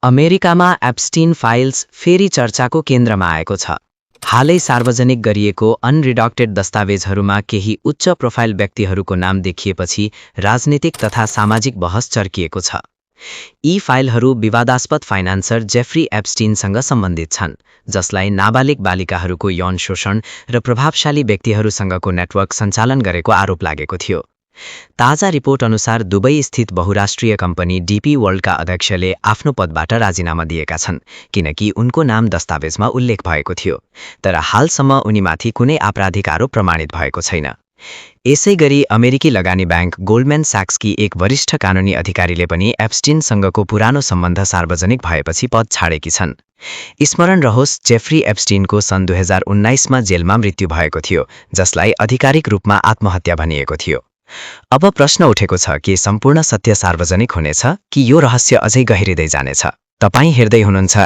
अमेरिकामा Epstein files फेरि चर्चाको केन्द्रमा आएको छ। हालै सार्वजनिक गरिएको अनरिडक्टेड दस्तावेजहरूमा केही उच्च प्रोफाइल व्यक्तिहरूको नाम देखिएपछि राजनीतिक तथा सामाजिक बहस चर्किएको छ। यी फाइलहरू विवादास्पद फाइनान्सर जेफ्री एप्स्टीनसँग सम्बन्धित छन्, जसलाई नाबालिग बालिकाहरूको यौन शोषण र प्रभावशाली व्यक्तिहरूसँगको नेटवर्क सञ्चालन गरेको आरोप लागेको थियो। ताजा रिपोर्ट अनुसार दुबई स्थित बहुराष्ट्रिय कम्पनी डीपी वर्ल्डका अध्यक्षले आफ्नो पदबाट राजीनामा दिएका छन्, किनकि उनको नाम दस्तावेजमा उल्लेख भएको थियो, तर हालसम्म उनीमाथि कुनै आपराधिक आरोप प्रमाणित भएको छैन। यसैगरी अमेरिकी लगानी ब्याङ्क गोल्डम्यान सैक्सकी एक वरिष्ठ कानुनी अधिकारीले पनि एप्स्टीनसँगको पुरानो सम्बन्ध सार्वजनिक भएपछि पद छाडेकी छन्। स्मरण रहोस्, जेफ्री एप्स्टीनको सन् 2019मा जेलमा मृत्यु भएको थियो, जसलाई आधिकारिक रूपमा आत्महत्या भनिएको थियो। अब प्रश्न उठेको छ कि सम्पूर्ण सत्य सार्वजनिक हुनेछ कि यो रहस्य अझै गहिरिँदै जानेछ? तपाईँ हेर्दै हुनुहुन्छ